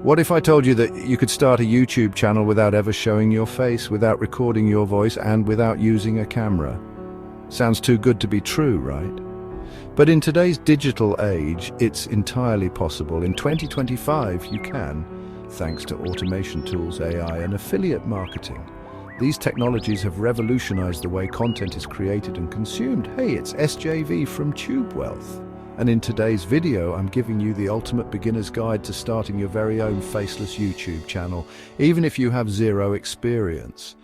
What if I told you that you could start a YouTube channel without ever showing your face, without recording your voice, and without using a camera? Sounds too good to be true, right? But in today's digital age, it's entirely possible. In 2025, you can, thanks to automation tools, AI, and affiliate marketing. These technologies have revolutionized the way content is created and consumed. Hey, it's SJV from TubeWealth. And in today's video, I'm giving you the ultimate beginner's guide to starting your very own faceless YouTube channel, even if you have zero experience.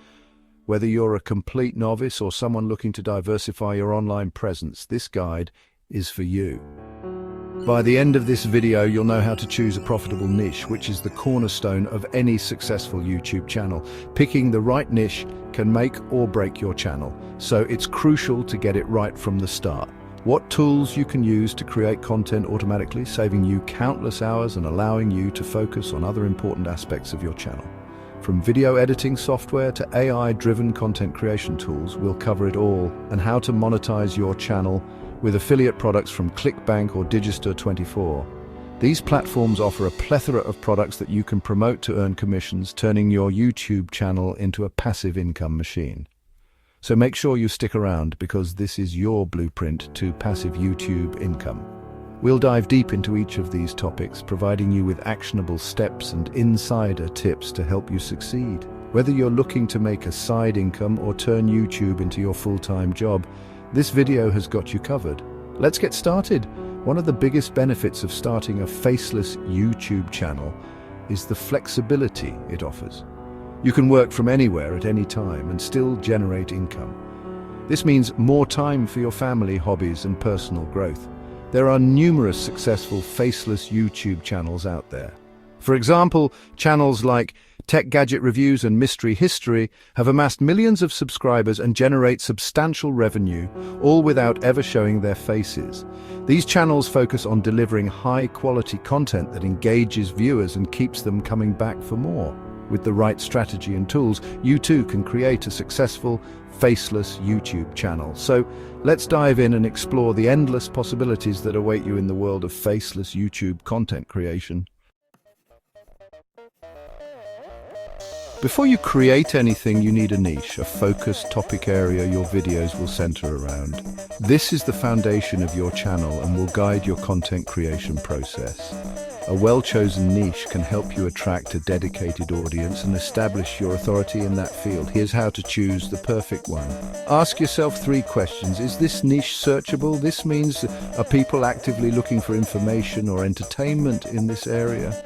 Whether you're a complete novice or someone looking to diversify your online presence, this guide is for you. By the end of this video, you'll know how to choose a profitable niche, which is the cornerstone of any successful YouTube channel. Picking the right niche can make or break your channel, so it's crucial to get it right from the start. What tools you can use to create content automatically, saving you countless hours and allowing you to focus on other important aspects of your channel. From video editing software to AI-driven content creation tools, we'll cover it all, and how to monetize your channel with affiliate products from ClickBank or Digistore24. These platforms offer a plethora of products that you can promote to earn commissions, turning your YouTube channel into a passive income machine. So make sure you stick around, because this is your blueprint to passive YouTube income. We'll dive deep into each of these topics, providing you with actionable steps and insider tips to help you succeed. Whether you're looking to make a side income or turn YouTube into your full-time job, this video has got you covered. Let's get started. One of the biggest benefits of starting a faceless YouTube channel is the flexibility it offers. You can work from anywhere at any time and still generate income. This means more time for your family, hobbies, and personal growth. There are numerous successful faceless YouTube channels out there. For example, channels like Tech Gadget Reviews and Mystery History have amassed millions of subscribers and generate substantial revenue, all without ever showing their faces. These channels focus on delivering high-quality content that engages viewers and keeps them coming back for more. With the right strategy and tools, you too can create a successful, faceless YouTube channel. So let's dive in and explore the endless possibilities that await you in the world of faceless YouTube content creation. Before you create anything, you need a niche, a focused topic area your videos will center around. This is the foundation of your channel and will guide your content creation process. A well-chosen niche can help you attract a dedicated audience and establish your authority in that field. Here's how to choose the perfect one. Ask yourself 3 questions. Is this niche searchable? This means, are people actively looking for information or entertainment in this area?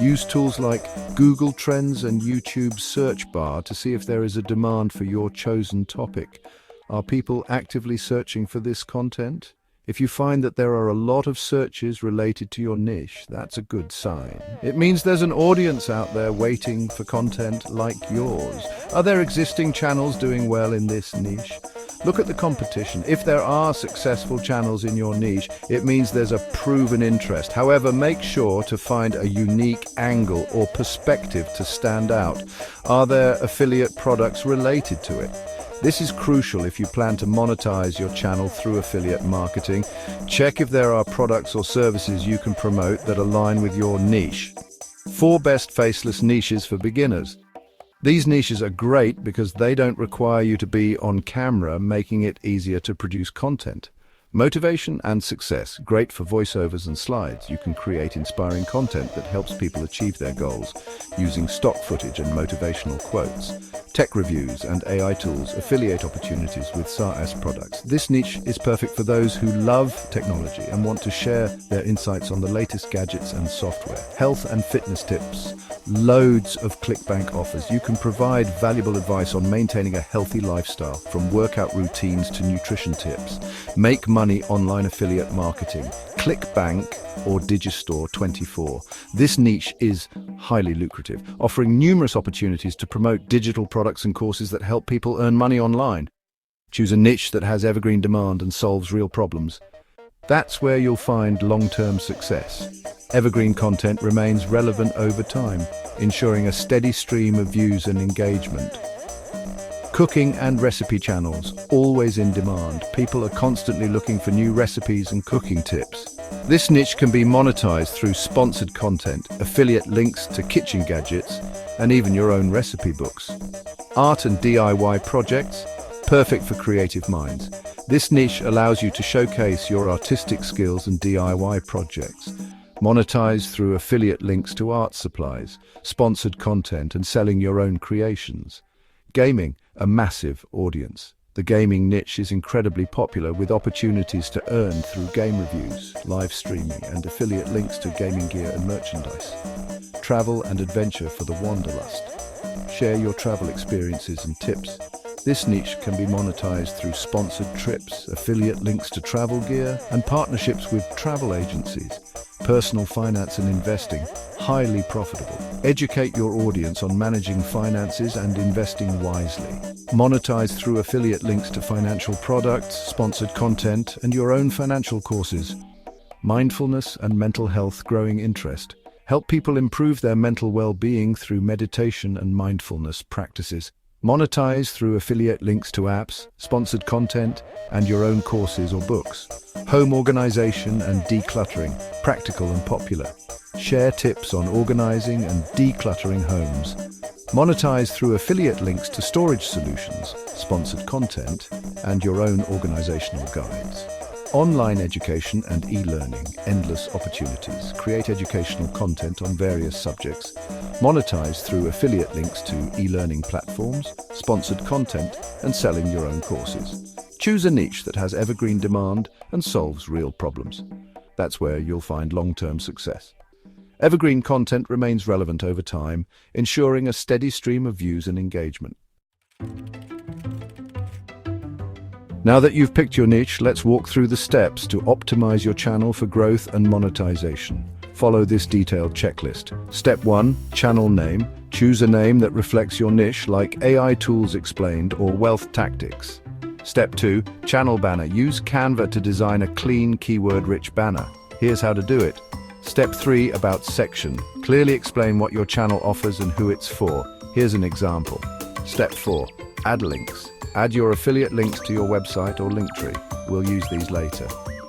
Use tools like Google Trends and YouTube search bar to see if there is a demand for your chosen topic. Are people actively searching for this content? If you find that there are a lot of searches related to your niche, that's a good sign. It means there's an audience out there waiting for content like yours. Are there existing channels doing well in this niche? Look at the competition. If there are successful channels in your niche, it means there's a proven interest. However, make sure to find a unique angle or perspective to stand out. Are there affiliate products related to it? This is crucial if you plan to monetize your channel through affiliate marketing. Check if there are products or services you can promote that align with your niche. 4 best faceless niches for beginners. These niches are great because they don't require you to be on camera, making it easier to produce content. Motivation and success, great for voiceovers and slides. You can create inspiring content that helps people achieve their goals using stock footage and motivational quotes. Tech reviews and AI tools, affiliate opportunities with SaaS products. This niche is perfect for those who love technology and want to share their insights on the latest gadgets and software. Health and fitness tips, loads of ClickBank offers. You can provide valuable advice on maintaining a healthy lifestyle, from workout routines to nutrition tips. Make money online affiliate marketing, ClickBank or Digistore24. This niche is highly lucrative, offering numerous opportunities to promote digital products and courses that help people earn money online. Choose a niche that has evergreen demand and solves real problems. That's where you'll find long-term success. Evergreen content remains relevant over time, ensuring a steady stream of views and engagement. Cooking and recipe channels, always in demand. People are constantly looking for new recipes and cooking tips. This niche can be monetized through sponsored content, affiliate links to kitchen gadgets, and even your own recipe books. Art and DIY projects, perfect for creative minds. This niche allows you to showcase your artistic skills and DIY projects. Monetize through affiliate links to art supplies, sponsored content, and selling your own creations. Gaming, a massive audience. The gaming niche is incredibly popular, with opportunities to earn through game reviews, live streaming, and affiliate links to gaming gear and merchandise. Travel and adventure for the wanderlust. Share your travel experiences and tips. This niche can be monetized through sponsored trips, affiliate links to travel gear, and partnerships with travel agencies. Personal finance and investing, highly profitable. Educate your audience on managing finances and investing wisely. Monetize through affiliate links to financial products, sponsored content, and your own financial courses. Mindfulness and mental health, growing interest. Help people improve their mental well-being through meditation and mindfulness practices. Monetize through affiliate links to apps, sponsored content, and your own courses or books. Home organization and decluttering, practical and popular. Share tips on organizing and decluttering homes. Monetize through affiliate links to storage solutions, sponsored content, and your own organizational guides. Online education and e-learning, endless opportunities. Create educational content on various subjects. Monetize through affiliate links to e-learning platforms, sponsored content, and selling your own courses. Choose a niche that has evergreen demand and solves real problems. That's where you'll find long-term success. Evergreen content remains relevant over time, ensuring a steady stream of views and engagement. Now that you've picked your niche, let's walk through the steps to optimize your channel for growth and monetization. Follow this detailed checklist. Step 1. Channel name. Choose a name that reflects your niche, like AI Tools Explained or Wealth Tactics. Step 2. Channel banner. Use Canva to design a clean, keyword-rich banner. Here's how to do it. Step 3. About section. Clearly explain what your channel offers and who it's for. Here's an example. Step 4. Add links. Add your affiliate links to your website or Linktree. We'll use these later.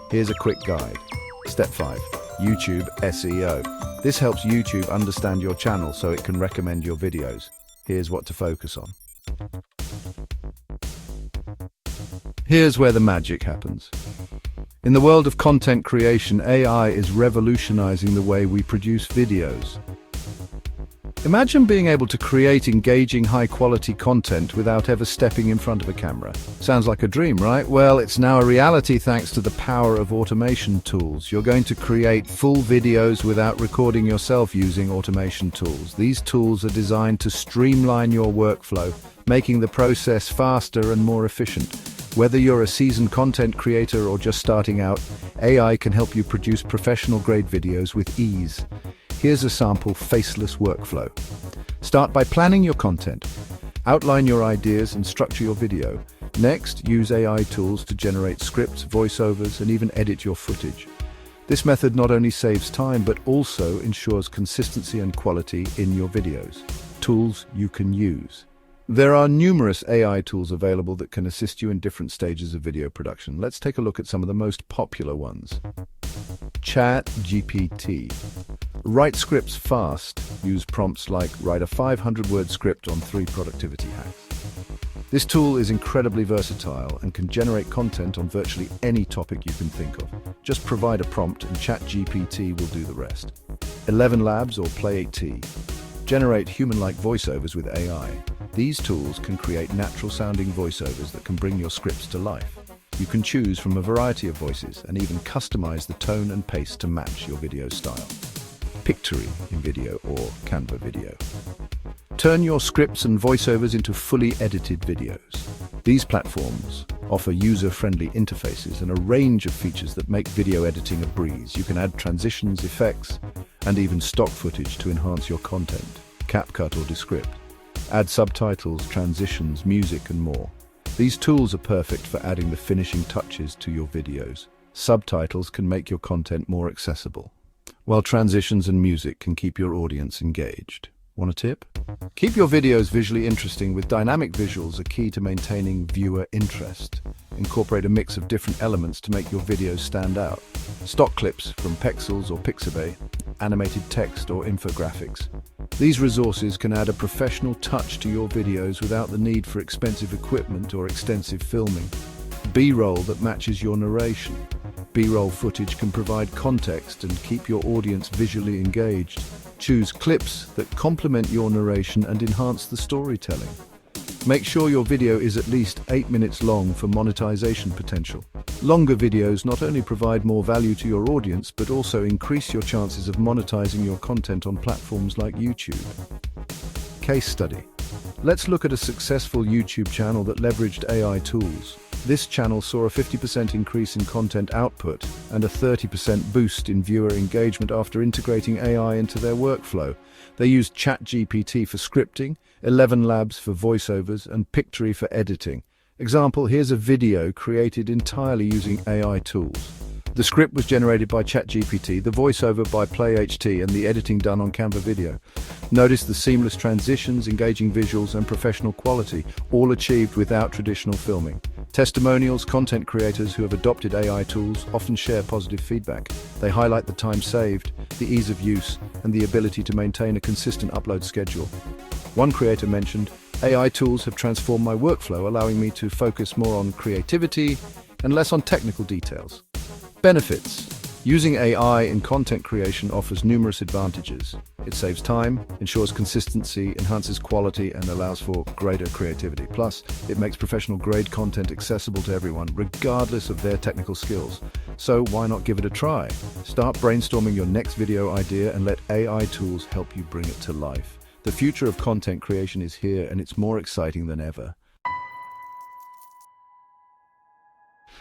Here's a quick guide. Step 5. YouTube SEO. This helps YouTube understand your channel so it can recommend your videos. Here's what to focus on. Here's where the magic happens. In the world of content creation, AI is revolutionizing the way we produce videos. Imagine being able to create engaging, high-quality content without ever stepping in front of a camera. Sounds like a dream, right? Well, it's now a reality thanks to the power of automation tools. You're going to create full videos without recording yourself using automation tools. These tools are designed to streamline your workflow, making the process faster and more efficient. Whether you're a seasoned content creator or just starting out, AI can help you produce professional-grade videos with ease. Here's a sample Faceless workflow. Start by planning your content. Outline your ideas and structure your video. Next, use AI tools to generate scripts, voiceovers, and even edit your footage. This method not only saves time, but also ensures consistency and quality in your videos. Tools you can use. There are numerous AI tools available that can assist you in different stages of video production. Let's take a look at some of the most popular ones. ChatGPT. Write scripts fast. Use prompts like write a 500-word script on 3 productivity hacks. This tool is incredibly versatile and can generate content on virtually any topic you can think of. Just provide a prompt and ChatGPT will do the rest. 11 Labs or Play-T. Generate human-like voiceovers with AI. These tools can create natural-sounding voiceovers that can bring your scripts to life. You can choose from a variety of voices and even customize the tone and pace to match your video style. Pictory in video or Canva video. Turn your scripts and voiceovers into fully edited videos. These platforms offer user-friendly interfaces and a range of features that make video editing a breeze. You can add transitions, effects, and even stock footage to enhance your content. CapCut or Descript. Add subtitles, transitions, music, and more. These tools are perfect for adding the finishing touches to your videos. Subtitles can make your content more accessible, while transitions and music can keep your audience engaged. Want a tip? Keep your videos visually interesting with dynamic visuals, a key to maintaining viewer interest. Incorporate a mix of different elements to make your videos stand out. Stock clips from Pexels or Pixabay, animated text or infographics. These resources can add a professional touch to your videos without the need for expensive equipment or extensive filming. B-roll that matches your narration. B-roll footage can provide context and keep your audience visually engaged. Choose clips that complement your narration and enhance the storytelling. Make sure your video is at least 8 minutes long for monetization potential. Longer videos not only provide more value to your audience, but also increase your chances of monetizing your content on platforms like YouTube. Case study. Let's look at a successful YouTube channel that leveraged AI tools. This channel saw a 50% increase in content output and a 30% boost in viewer engagement after integrating AI into their workflow. They used ChatGPT for scripting, 11 Labs for voiceovers, and Pictory for editing. Example, here's a video created entirely using AI tools. The script was generated by ChatGPT, the voiceover by PlayHT, and the editing done on Canva Video. Notice the seamless transitions, engaging visuals, and professional quality, all achieved without traditional filming. Testimonials, content creators who have adopted AI tools often share positive feedback. They highlight the time saved, the ease of use, and the ability to maintain a consistent upload schedule. One creator mentioned, "AI tools have transformed my workflow, allowing me to focus more on creativity and less on technical details." Benefits. Using AI in content creation offers numerous advantages. It saves time, ensures consistency, enhances quality, and allows for greater creativity. Plus, it makes professional-grade content accessible to everyone, regardless of their technical skills. So why not give it a try? Start brainstorming your next video idea and let AI tools help you bring it to life. The future of content creation is here, and it's more exciting than ever.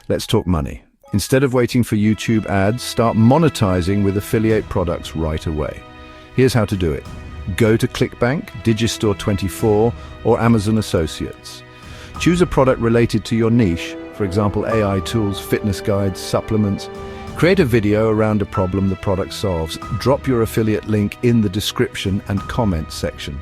Let's talk money. Instead of waiting for YouTube ads, start monetizing with affiliate products right away. Here's how to do it. Go to ClickBank, Digistore24, or Amazon Associates. Choose a product related to your niche, for example, AI tools, fitness guides, supplements. Create a video around a problem the product solves. Drop your affiliate link in the description and comment section.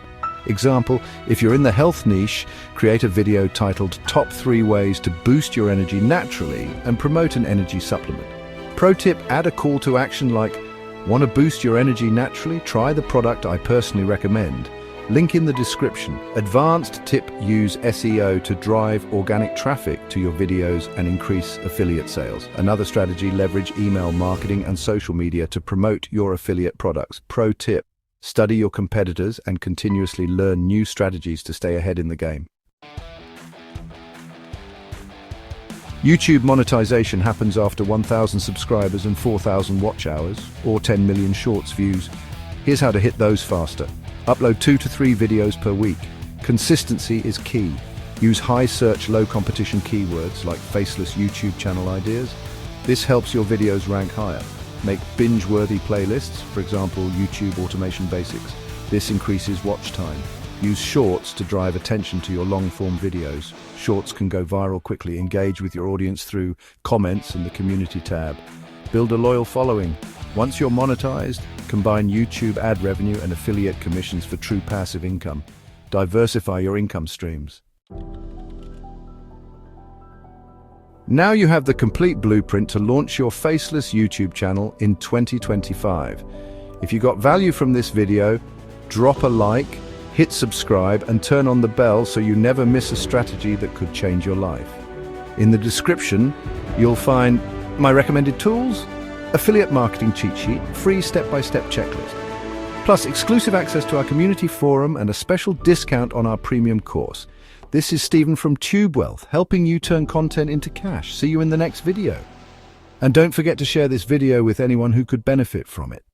Example, if you're in the health niche, create a video titled "Top 3 Ways to Boost Your Energy Naturally" and promote an energy supplement. Pro tip, add a call to action like, "Want to boost your energy naturally? Try the product I personally recommend." Link in the description. Advanced tip, use SEO to drive organic traffic to your videos and increase affiliate sales. Another strategy, leverage email marketing and social media to promote your affiliate products. Pro tip, study your competitors and continuously learn new strategies to stay ahead in the game. YouTube monetization happens after 1,000 subscribers and 4,000 watch hours, or 10 million shorts views. Here's how to hit those faster. Upload 2 to 3 videos per week. Consistency is key. Use high search, low competition keywords like faceless YouTube channel ideas. This helps your videos rank higher. Make binge-worthy playlists, for example, YouTube Automation Basics. This increases watch time. Use shorts to drive attention to your long-form videos. Shorts can go viral quickly. Engage with your audience through comments and the community tab. Build a loyal following. Once you're monetized, combine YouTube ad revenue and affiliate commissions for true passive income. Diversify your income streams. Now you have the complete blueprint to launch your Faceless YouTube channel in 2025. If you got value from this video, drop a like, hit subscribe, and turn on the bell so you never miss a strategy that could change your life. In the description, you'll find my recommended tools, affiliate marketing cheat sheet, free step-by-step checklist, plus exclusive access to our community forum and a special discount on our premium course. This is Stephen from TubeWealth, helping you turn content into cash. See you in the next video. And don't forget to share this video with anyone who could benefit from it.